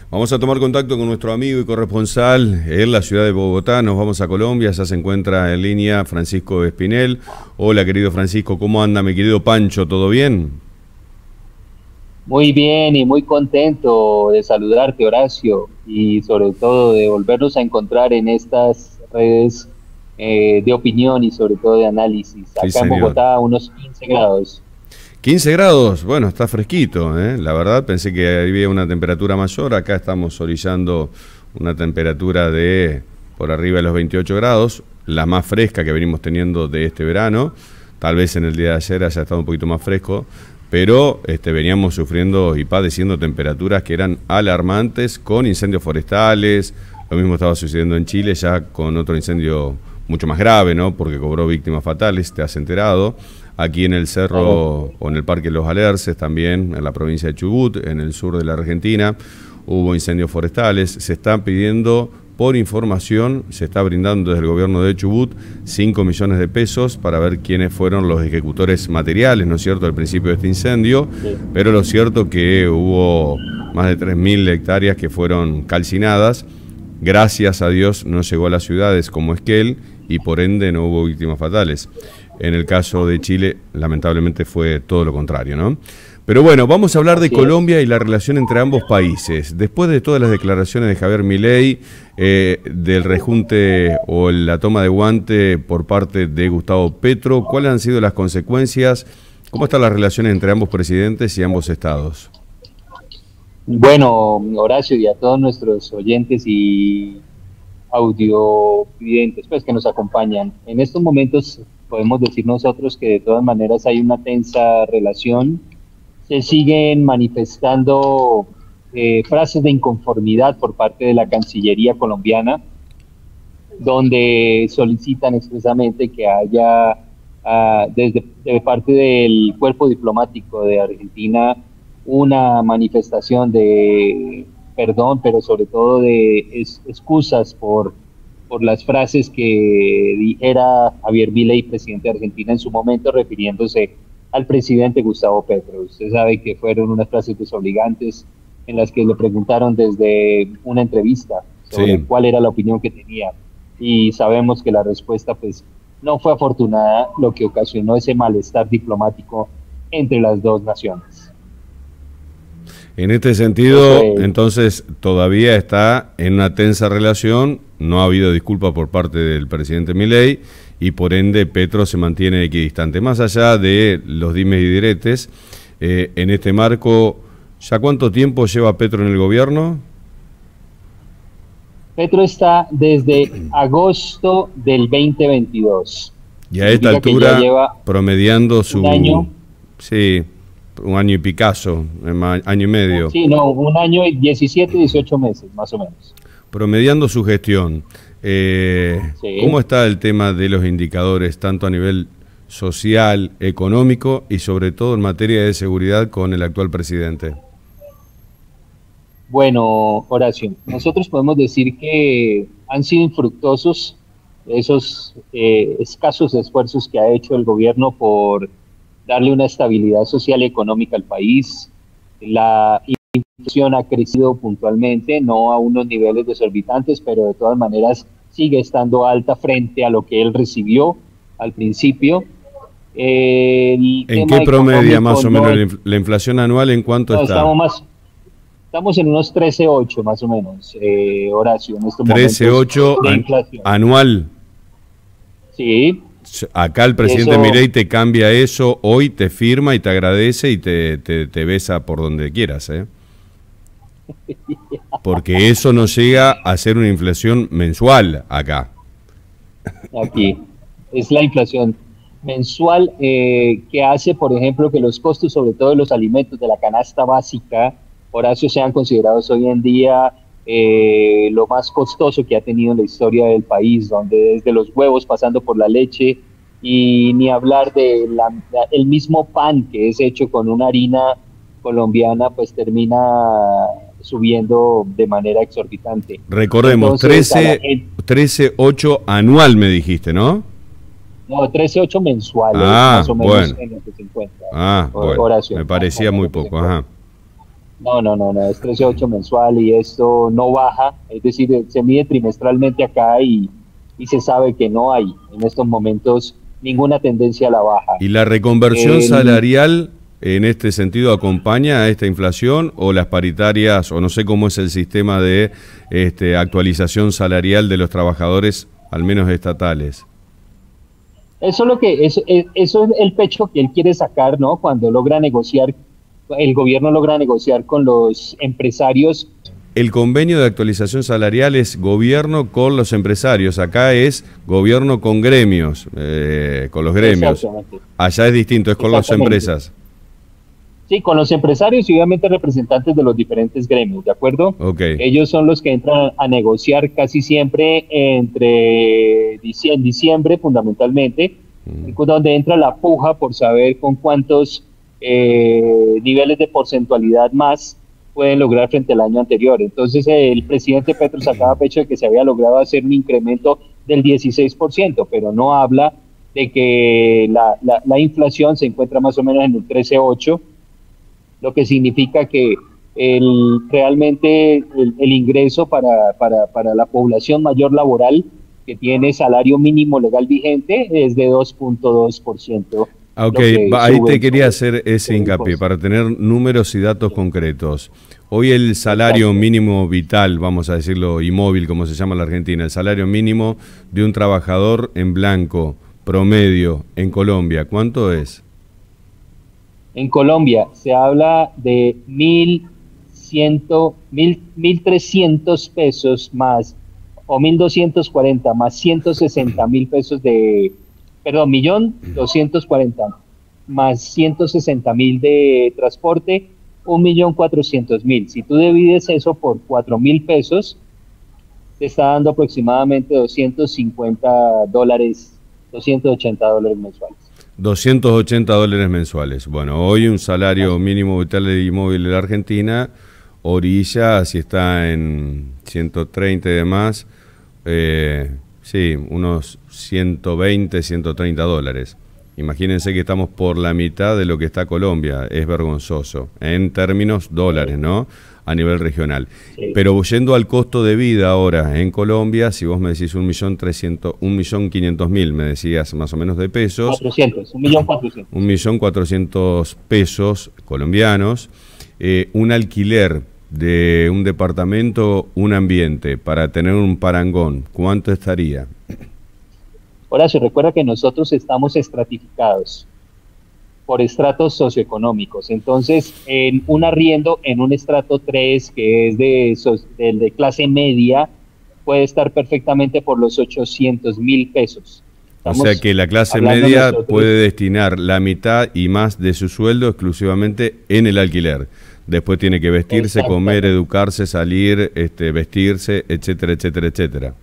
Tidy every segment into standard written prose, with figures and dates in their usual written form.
Vamos a tomar contacto con nuestro amigo y corresponsal en la ciudad de Bogotá. Nos vamos a Colombia, ya se encuentra en línea Francisco Espinel. Hola, querido Francisco, ¿cómo anda, mi querido Pancho? ¿Todo bien? Muy bien y muy contento de saludarte, Horacio, y sobre todo de volvernos a encontrar en estas redes de opinión y sobre todo de análisis. Sí, Acá en señor. Bogotá, unos 15 grados. 15 grados, bueno, está fresquito, ¿eh? La verdad, pensé que había una temperatura mayor. Acá estamos orillando una temperatura de por arriba de los 28 grados, la más fresca que venimos teniendo de este verano. Tal vez en el día de ayer haya estado un poquito más fresco, pero veníamos sufriendo y padeciendo temperaturas que eran alarmantes con incendios forestales. Lo mismo estaba sucediendo en Chile, ya con otro incendio mucho más grave, ¿no? Porque cobró víctimas fatales, te has enterado. Aquí en el cerro o en el Parque Los Alerces, también en la provincia de Chubut, en el sur de la Argentina, hubo incendios forestales. Se está pidiendo, por información, se está brindando desde el gobierno de Chubut 5 millones de pesos para ver quiénes fueron los ejecutores materiales, ¿no es cierto?, al principio de este incendio. Sí. Pero lo cierto que hubo más de 3.000 hectáreas que fueron calcinadas. Gracias a Dios no llegó a las ciudades como Esquel y por ende no hubo víctimas fatales. En el caso de Chile, lamentablemente fue todo lo contrario, ¿no? Pero bueno, vamos a hablar de Colombia y la relación entre ambos países. Después de todas las declaraciones de Javier Milei, del rejunte o la toma de guante por parte de Gustavo Petro, ¿cuáles han sido las consecuencias? ¿Cómo están las relaciones entre ambos presidentes y ambos estados? Bueno, Horacio, y a todos nuestros oyentes y audiovidentes pues, que nos acompañan, en estos momentos podemos decir nosotros que de todas maneras hay una tensa relación. Se siguen manifestando frases de inconformidad por parte de la Cancillería colombiana, donde solicitan expresamente que haya, desde de parte del cuerpo diplomático de Argentina, una manifestación de perdón, pero sobre todo de excusas por las frases que dijera Javier Milei, presidente de Argentina, en su momento, refiriéndose al presidente Gustavo Petro. Usted sabe que fueron unas frases desobligantes en las que le preguntaron desde una entrevista sobre cuál era la opinión que tenía. Y sabemos que la respuesta pues no fue afortunada, lo que ocasionó ese malestar diplomático entre las dos naciones. En este sentido, entonces, todavía está en una tensa relación, no ha habido disculpa por parte del presidente Milei y por ende Petro se mantiene equidistante. Más allá de los dimes y diretes, en este marco, ¿ya cuánto tiempo lleva Petro en el gobierno? Petro está desde agosto del 2022. Y a esta altura, promediando su... un año. Sí, un año y picasso, año y medio. Sí, no, un año y 17, 18 meses, más o menos. Promediando su gestión, Sí. ¿cómo está el tema de los indicadores, tanto a nivel social, económico y sobre todo en materia de seguridad con el actual presidente? Bueno, Horacio, nosotros podemos decir que han sido infructuosos esos escasos esfuerzos que ha hecho el gobierno por darle una estabilidad social y económica al país. La inflación ha crecido puntualmente, no a unos niveles desorbitantes, pero de todas maneras sigue estando alta frente a lo que él recibió al principio. ¿En qué promedia más o menos la inflación anual? ¿En cuánto está? Estamos en unos 13,8 más o menos, Horacio, en estos 13,8 anual. Sí. Acá el presidente Milei te cambia eso, hoy te firma y te agradece y te besa por donde quieras, ¿eh? Porque eso no llega a ser una inflación mensual acá. Aquí es la inflación mensual que hace, por ejemplo, que los costos, sobre todo de los alimentos de la canasta básica, Horacio, sean considerados hoy en día lo más costoso que ha tenido en la historia del país, donde desde los huevos pasando por la leche y ni hablar de el mismo pan que es hecho con una harina colombiana, pues termina subiendo de manera exorbitante. Recordemos, 13,8 anual me dijiste, ¿no? No, 13,8 mensuales, más o menos, bueno. en lo que se encuentra. Bueno, Horacio, me parecía muy poco, ajá. No, es 13.8 mensual y esto no baja, es decir, se mide trimestralmente acá y se sabe que no hay en estos momentos ninguna tendencia a la baja. ¿Y la reconversión El, salarial en este sentido acompaña a esta inflación o las paritarias, o no sé cómo es el sistema de actualización salarial de los trabajadores, al menos estatales? Eso es lo que eso es el pecho que él quiere sacar, ¿no? Cuando logra negociar, el gobierno logra negociar con los empresarios. El convenio de actualización salarial es gobierno con los empresarios, acá es gobierno con gremios, con los gremios. Exactamente, Allá es distinto, es con las exactamente. empresas. Sí, con los empresarios y obviamente representantes de los diferentes gremios, ¿de acuerdo? Ok. Ellos son los que entran a negociar casi siempre en diciembre, fundamentalmente, donde entra la puja por saber con cuántos niveles de porcentualidad más pueden lograr frente al año anterior. Entonces, el presidente Petro sacaba pecho de que se había logrado hacer un incremento del 16%, pero no habla de que la inflación se encuentra más o menos en el 13,8, lo que significa que realmente el ingreso para la población mayor laboral que tiene salario mínimo legal vigente es de 2,2%, Ok, lo que ahí sube te quería hacer ese el hincapié impuesto. para tener números y datos concretos. Hoy el salario Exacto. mínimo vital, vamos a decirlo, y móvil, como se llama en la Argentina, el salario mínimo de un trabajador en blanco promedio en Colombia, ¿cuánto es? En Colombia se habla de 1.300 pesos o 1.240 más 160.000 pesos perdón, 1.240 más 160.000 de transporte, 1.400.000. Si tú divides eso por 4.000 pesos, te está dando aproximadamente $250, $280 mensuales. $280 mensuales. Bueno, hoy un salario Así es. mínimo vital y móvil de la Argentina orilla, si está en 130 y demás, sí, unos 120, $130. Imagínense que estamos por la mitad de lo que está Colombia, es vergonzoso, en términos dólares, ¿no? A nivel regional. Sí. Pero yendo al costo de vida ahora en Colombia, si vos me decís 1.300.000, 1.500.000, me decías más o menos de pesos, 400, 1.400.000. 1.400.000 pesos colombianos, un alquiler de un departamento, un ambiente, para tener un parangón, ¿cuánto estaría? Horacio, recuerda que nosotros estamos estratificados por estratos socioeconómicos. Entonces, en un arriendo en un estrato 3, que es de clase media, puede estar perfectamente por los 800.000 pesos. O sea Estamos que la clase hablando media nosotros. puede destinar la mitad y más de su sueldo exclusivamente en el alquiler. Después tiene que vestirse, comer, Exactamente. educarse, salir, vestirse, etcétera, etcétera, etcétera.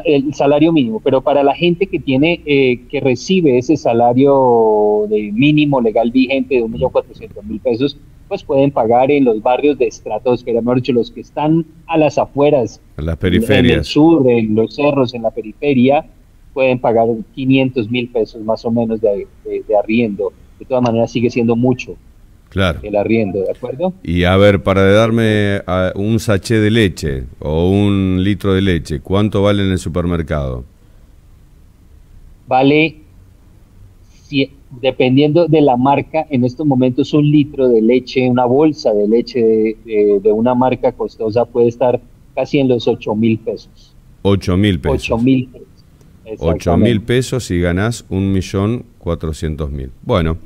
El salario mínimo, pero para la gente que que recibe ese salario de mínimo legal vigente de 1.400.000 pesos, pues pueden pagar en los barrios de estratos, que mejor dicho, los que están a las afueras, En las en el periferias. sur, en los cerros, en la periferia, pueden pagar 500.000 pesos más o menos de arriendo. De todas maneras sigue siendo mucho Claro. el arriendo, ¿de acuerdo? Y a ver, para darme un sachet de leche o un litro de leche, ¿cuánto vale en el supermercado? Vale, dependiendo de la marca, en estos momentos un litro de leche, una bolsa de leche de una marca costosa puede estar casi en los 8.000 pesos. 8.000 ocho pesos. mil pesos, 8.000 exactamente. pesos y ganás 1.400.000. Bueno,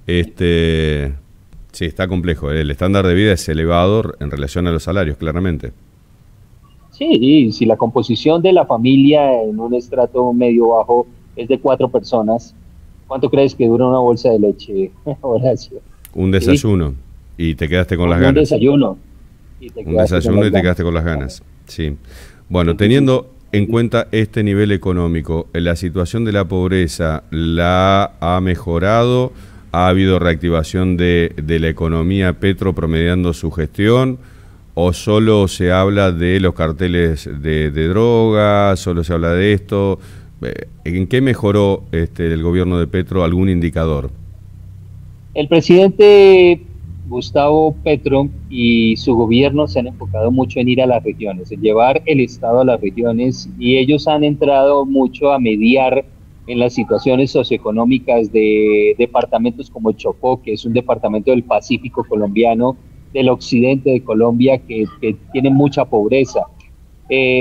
este, sí, está complejo. El estándar de vida es elevado en relación a los salarios, claramente. Sí, y si la composición de la familia en un estrato medio bajo es de 4 personas, ¿cuánto crees que dura una bolsa de leche, Horacio? Un Sí, desayuno y te quedaste con las un ganas. desayuno y te Un quedaste con desayuno las y te quedaste ganas. con las Exactamente. ganas. Sí. Bueno, Sí, sí, sí, teniendo sí, en sí. cuenta este nivel económico, la situación de la pobreza la ha mejorado, ha habido reactivación de la economía Petro promediando su gestión, o solo se habla de los carteles de droga, solo se habla de esto. ¿En qué mejoró el gobierno de Petro algún indicador? El presidente Gustavo Petro y su gobierno se han enfocado mucho en ir a las regiones, en llevar el Estado a las regiones, y ellos han entrado mucho a mediar en las situaciones socioeconómicas de departamentos como Chocó, que es un departamento del Pacífico colombiano, del occidente de Colombia, que tiene mucha pobreza.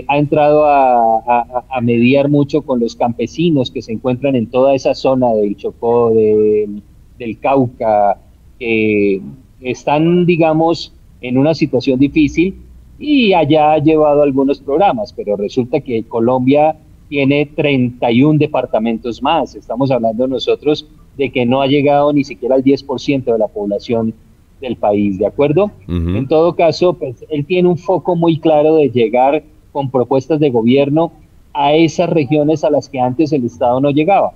Ha entrado a mediar mucho con los campesinos que se encuentran en toda esa zona del Chocó, del Cauca, que están, digamos, en una situación difícil, y allá ha llevado algunos programas, pero resulta que Colombia tiene 31 departamentos más. Estamos hablando nosotros de que no ha llegado ni siquiera al 10% de la población del país, ¿de acuerdo? En todo caso, pues él tiene un foco muy claro de llegar con propuestas de gobierno a esas regiones a las que antes el Estado no llegaba.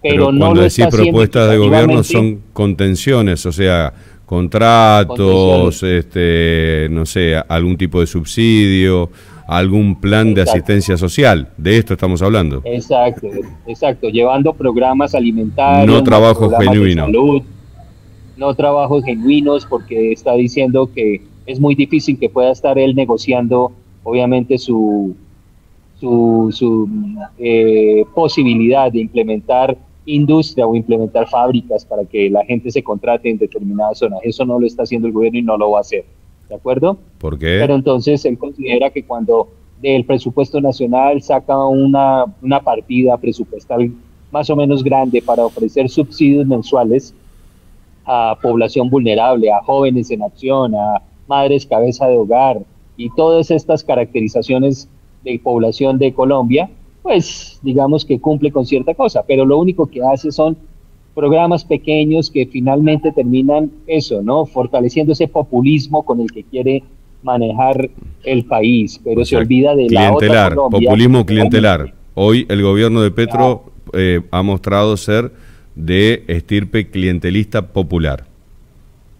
Pero no cuando lo decís está haciendo propuestas de gobierno son contenciones, o sea, contratos, no sé, algún tipo de subsidio, algún plan de asistencia social. De esto estamos hablando. Exacto, exacto. Llevando programas alimentarios, no trabajo genuino. Salud, no trabajos genuinos, porque está diciendo que es muy difícil que pueda estar él negociando, obviamente, su posibilidad de implementar industria o implementar fábricas para que la gente se contrate en determinadas zonas. Eso no lo está haciendo el gobierno y no lo va a hacer, ¿de acuerdo? ¿Por qué? Pero entonces él considera que cuando del presupuesto nacional saca una partida presupuestal más o menos grande para ofrecer subsidios mensuales a población vulnerable, a jóvenes en acción, a madres cabeza de hogar y todas estas caracterizaciones de población de Colombia, pues digamos que cumple con cierta cosa, pero lo único que hace son programas pequeños que finalmente terminan eso, ¿no? Fortaleciendo ese populismo con el que quiere manejar el país, pero se olvida de la otra Colombia. Populismo clientelar. Hoy el gobierno de Petro ha mostrado ser de estirpe clientelista popular.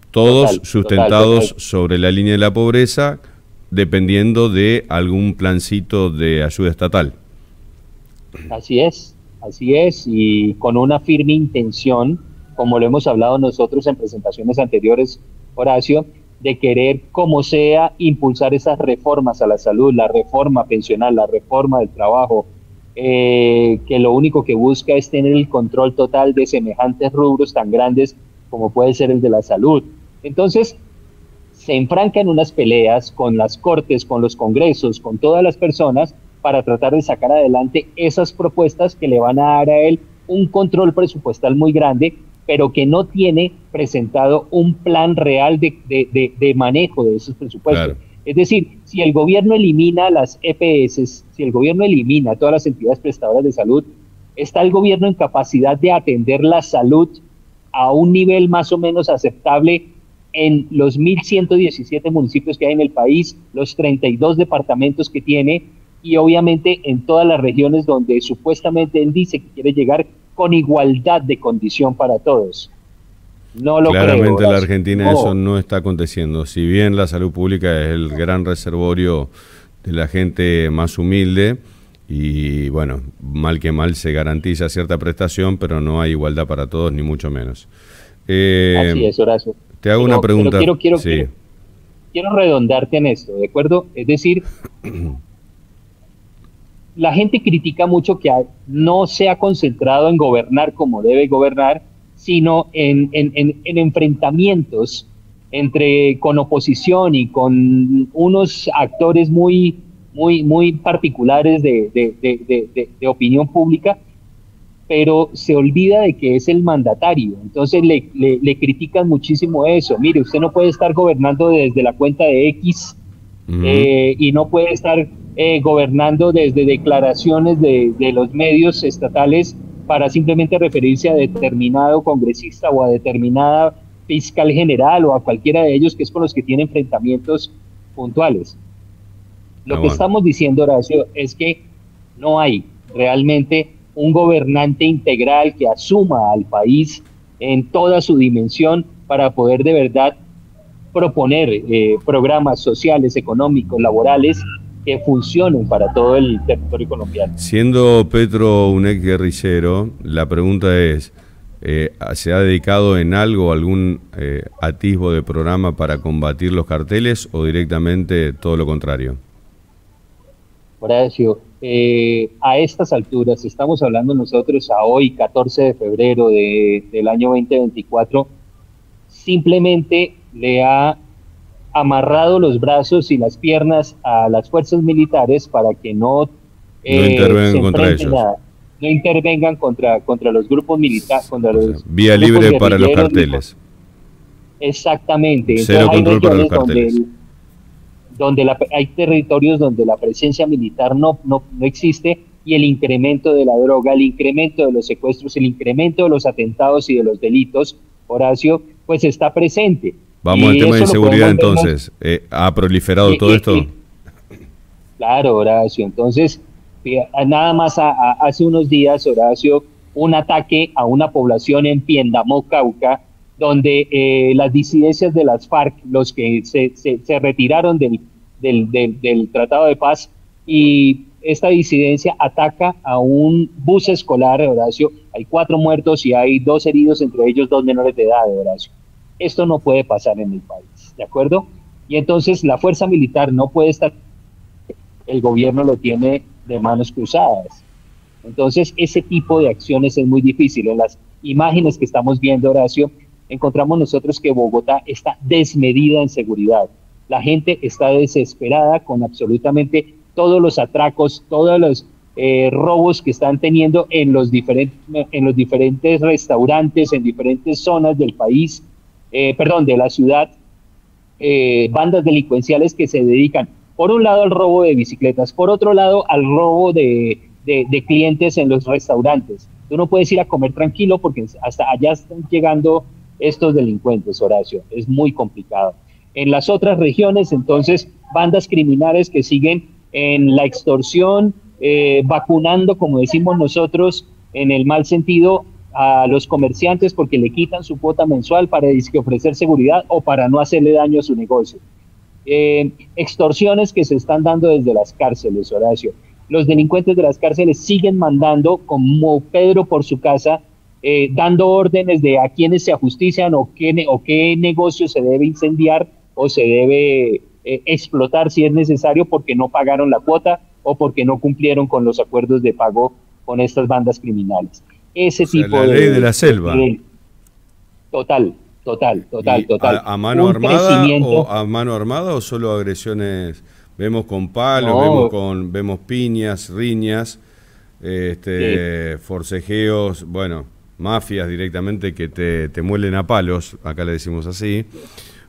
Todos sustentados sobre la línea de la pobreza, dependiendo de algún plancito de ayuda estatal. Así es, y con una firme intención, como lo hemos hablado nosotros en presentaciones anteriores, Horacio, de querer, como sea, impulsar esas reformas a la salud, la reforma pensional, la reforma del trabajo, que lo único que busca es tener el control total de semejantes rubros tan grandes como puede ser el de la salud. Entonces, se enfrancan unas peleas con las cortes, con los congresos, con todas las personas, para tratar de sacar adelante esas propuestas que le van a dar a él un control presupuestal muy grande, pero que no tiene presentado un plan real de manejo de esos presupuestos. Claro. Es decir, si el gobierno elimina las EPS, si el gobierno elimina todas las entidades prestadoras de salud, está el gobierno en capacidad de atender la salud a un nivel más o menos aceptable en los 1.117 municipios que hay en el país, los 32 departamentos que tiene, y obviamente en todas las regiones donde supuestamente él dice que quiere llegar con igualdad de condición para todos. No lo creo. Claramente en la Argentina eso no está aconteciendo. Si bien la salud pública es el gran reservorio de la gente más humilde, y bueno, mal que mal se garantiza cierta prestación, pero no hay igualdad para todos, ni mucho menos. Así es, Horacio. Te hago una pregunta. Quiero redondarte en esto, ¿de acuerdo? Es decir, la gente critica mucho que no se ha concentrado en gobernar como debe gobernar, sino en enfrentamientos con oposición y con unos actores muy particulares de opinión pública, pero se olvida de que es el mandatario. Entonces le critican muchísimo eso. Mire, usted no puede estar gobernando desde la cuenta de X y no puede estar gobernando desde declaraciones de los medios estatales para simplemente referirse a determinado congresista o a determinada fiscal general o a cualquiera de ellos, que es con los que tiene enfrentamientos puntuales. Lo que estamos diciendo, Horacio, es que no hay realmente un gobernante integral que asuma al país en toda su dimensión para poder de verdad proponer programas sociales, económicos, laborales que funcionen para todo el territorio colombiano. Siendo Petro un ex guerrillero, la pregunta es, ¿se ha dedicado en algo, algún atisbo de programa para combatir los carteles o directamente todo lo contrario? Horacio, a estas alturas, estamos hablando nosotros a hoy, 14 de febrero del año 2024, simplemente le ha amarrado los brazos y las piernas a las fuerzas militares para que no, No intervengan contra ellos. no intervengan contra los grupos militares, contra los vía grupos libre para los guerrilleros. carteles. Exactamente. Cero Entonces, control para los carteles. hay territorios donde la presencia militar no existe, y el incremento de la droga, el incremento de los secuestros, el incremento de los atentados y de los delitos, Horacio, pues está presente. Vamos al Y tema de eso lo inseguridad podemos ver entonces. ¿Ha proliferado todo esto? Claro, Horacio. Entonces, nada más hace unos días, Horacio, un ataque a una población en Piendamó, Cauca, donde las disidencias de las FARC, los que se retiraron del Tratado de Paz, y esta disidencia ataca a un bus escolar, Horacio. Hay 4 muertos y hay 2 heridos, entre ellos 2 menores de edad, Horacio. Esto no puede pasar en el país, ¿de acuerdo? Y entonces la fuerza militar no puede estar, el gobierno lo tiene de manos cruzadas. Entonces ese tipo de acciones es muy difícil. En las imágenes que estamos viendo, Horacio, encontramos nosotros que Bogotá está desmedida en seguridad. La gente está desesperada con absolutamente todos los atracos, todos los robos que están teniendo en los diferentes restaurantes, en diferentes zonas del país, de la ciudad, bandas delincuenciales que se dedican, por un lado, al robo de bicicletas, por otro lado, al robo de clientes en los restaurantes. Tú no puedes ir a comer tranquilo porque hasta allá están llegando estos delincuentes, Horacio. Es muy complicado. En las otras regiones, entonces, bandas criminales que siguen en la extorsión, vacunando, como decimos nosotros, en el mal sentido, a los comerciantes porque le quitan su cuota mensual para ofrecer seguridad o para no hacerle daño a su negocio. Extorsiones que se están dando desde las cárceles, Horacio. Los delincuentes de las cárceles siguen mandando, como Pedro por su casa, dando órdenes de a quiénes se ajustician o qué negocio se debe incendiar o se debe explotar si es necesario, porque no pagaron la cuota o porque no cumplieron con los acuerdos de pago con estas bandas criminales. Ese tipo la ley de la selva. Total. ¿A mano armada o a mano armada o solo agresiones? Vemos con palos, vemos piñas, riñas, forcejeos, bueno, mafias directamente que te muelen a palos, acá le decimos así,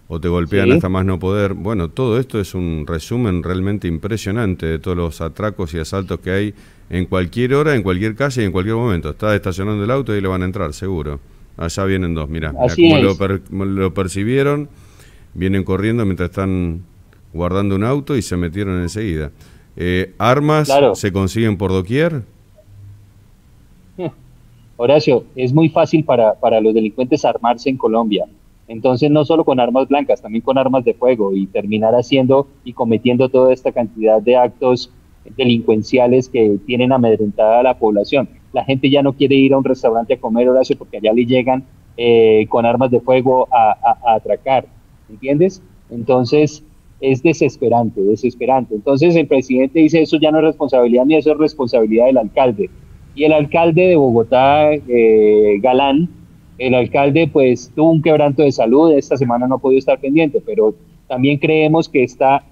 o te golpean hasta más no poder. Bueno, todo esto es un resumen realmente impresionante de todos los atracos y asaltos que hay en cualquier hora, en cualquier calle y en cualquier momento. Está estacionando el auto y le van a entrar, seguro. Allá vienen 2, mirá cómo lo percibieron, vienen corriendo mientras están guardando un auto y se metieron enseguida. ¿Armas se consiguen por doquier? Horacio, es muy fácil para los delincuentes armarse en Colombia. Entonces, no solo con armas blancas, también con armas de fuego, y terminar haciendo y cometiendo toda esta cantidad de actos delincuenciales que tienen amedrentada a la población. La gente ya no quiere ir a un restaurante a comer, Horacio, porque allá le llegan con armas de fuego a atracar, ¿entiendes? Entonces, es desesperante. Entonces, el presidente dice, eso ya no es responsabilidad mía, eso es responsabilidad del alcalde. Y el alcalde de Bogotá, Galán, el alcalde pues tuvo un quebranto de salud, esta semana no ha podido estar pendiente, pero también creemos que está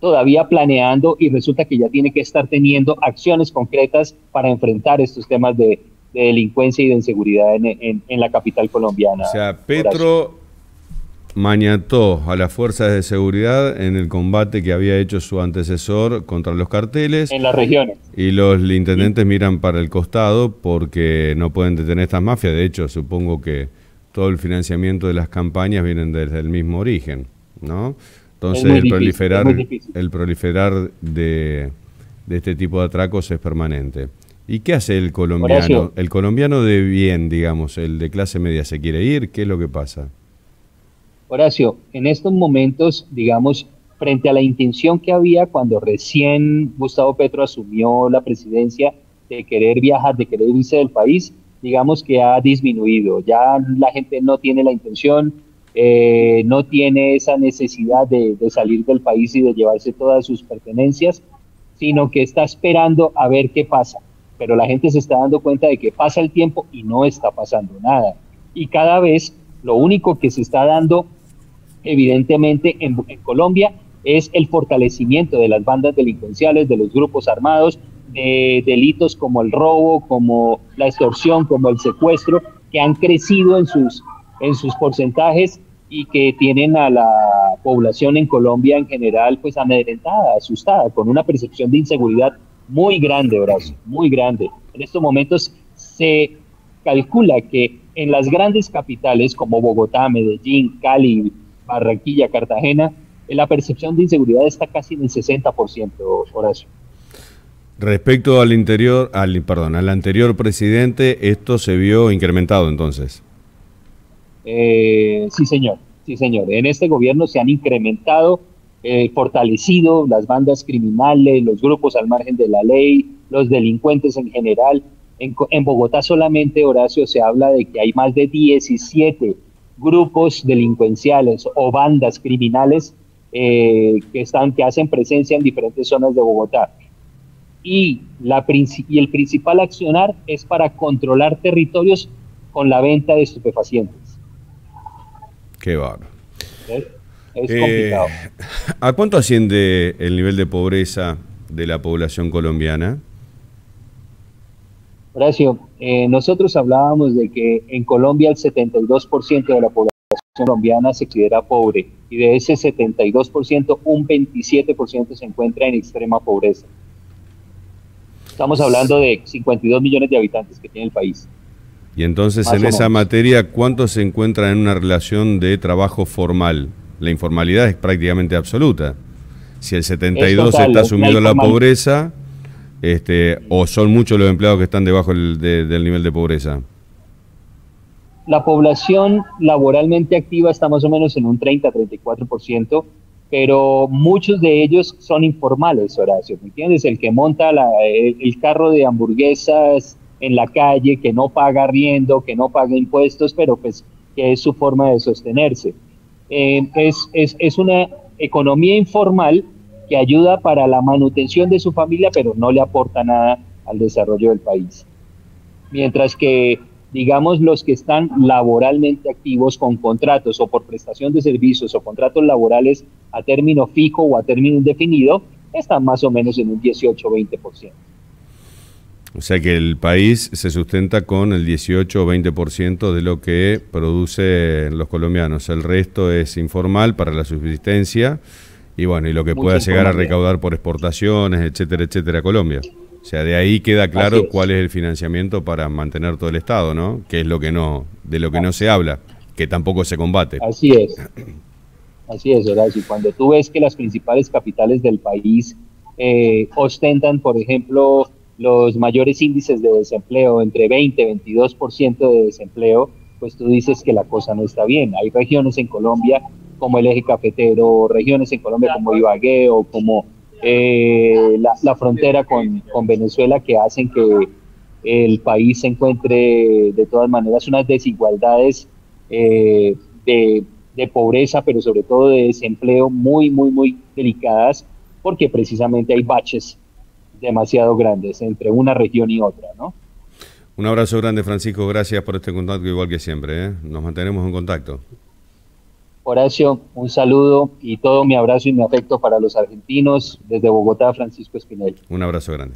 todavía planeando y resulta que ya tiene que estar teniendo acciones concretas para enfrentar estos temas de delincuencia y de inseguridad en la capital colombiana. O sea, Petro maniató a las fuerzas de seguridad en el combate que había hecho su antecesor contra los carteles. En las regiones. Y los intendentes miran para el costado porque no pueden detener estas mafias. De hecho, supongo que todo el financiamiento de las campañas vienen desde el mismo origen, ¿no? Entonces el proliferar de este tipo de atracos es permanente. ¿Y qué hace el colombiano? Horacio, el colombiano de bien, digamos, el de clase media, ¿se quiere ir? ¿Qué es lo que pasa? Horacio, en estos momentos, digamos, frente a la intención que había cuando recién Gustavo Petro asumió la presidencia de querer viajar, de querer irse del país, digamos que ha disminuido. Ya la gente no tiene la intención, no tiene esa necesidad de salir del país y de llevarse todas sus pertenencias, sino que está esperando a ver qué pasa. Pero la gente se está dando cuenta de que pasa el tiempo y no está pasando nada. Y cada vez lo único que se está dando, evidentemente, en Colombia es el fortalecimiento de las bandas delincuenciales, de los grupos armados, de delitos como el robo, como la extorsión, como el secuestro, que han crecido en sus porcentajes y que tienen a la población en Colombia en general pues amedrentada, asustada, con una percepción de inseguridad muy grande, Horacio, muy grande. En estos momentos se calcula que en las grandes capitales como Bogotá, Medellín, Cali, Barranquilla, Cartagena, la percepción de inseguridad está casi en el 60%, Horacio. Respecto al anterior presidente, esto se vio incrementado entonces. Sí, señor, sí, señor. En este gobierno se han incrementado, fortalecido las bandas criminales, los grupos al margen de la ley, los delincuentes en general. En Bogotá solamente, Horacio, se habla de que hay más de 17 grupos delincuenciales o bandas criminales que hacen presencia en diferentes zonas de Bogotá. Y el principal accionar es para controlar territorios con la venta de estupefacientes. Qué bárbaro. Es complicado. ¿A cuánto asciende el nivel de pobreza de la población colombiana? Horacio, nosotros hablábamos de que en Colombia el 72% de la población colombiana se considera pobre y de ese 72%, un 27% se encuentra en extrema pobreza. Estamos hablando de 52 millones de habitantes que tiene el país. Y entonces en esa materia, ¿cuántos se encuentran en una relación de trabajo formal? La informalidad es prácticamente absoluta. Si el 72 está sumido a la pobreza, o son muchos los empleados que están debajo del nivel de pobreza. La población laboralmente activa está más o menos en un 30-34%, pero muchos de ellos son informales, Horacio, ¿me entiendes? El que monta el carro de hamburguesas en la calle, que no paga arriendo, que no paga impuestos, pero pues que es su forma de sostenerse. Es una economía informal que ayuda para la manutención de su familia, pero no le aporta nada al desarrollo del país. Mientras que, digamos, los que están laboralmente activos con contratos o por prestación de servicios o contratos laborales a término fijo o a término indefinido, están más o menos en un 18-20%. O sea que el país se sustenta con el 18 o 20% de lo que producen los colombianos. El resto es informal para la subsistencia y bueno, y lo que pueda llegar a recaudar por exportaciones, etcétera, Colombia. O sea, de ahí queda claro cuál es el financiamiento para mantener todo el Estado, ¿no? Que es lo que de lo que no se habla, que tampoco se combate. Así es, Horacio. Cuando tú ves que las principales capitales del país ostentan, por ejemplo, los mayores índices de desempleo, entre 20 y 22% de desempleo, pues tú dices que la cosa no está bien. Hay regiones en Colombia como el eje cafetero, regiones en Colombia como Ibagué o como la frontera con Venezuela que hacen que el país se encuentre de todas maneras unas desigualdades de pobreza, pero sobre todo de desempleo muy delicadas, porque precisamente hay baches demasiado grandes entre una región y otra, ¿no? Un abrazo grande, Francisco, gracias por este contacto igual que siempre, ¿eh? Nos mantenemos en contacto. Horacio, un saludo y todo mi abrazo y mi afecto para los argentinos. Desde Bogotá, Francisco Espinel. Un abrazo grande.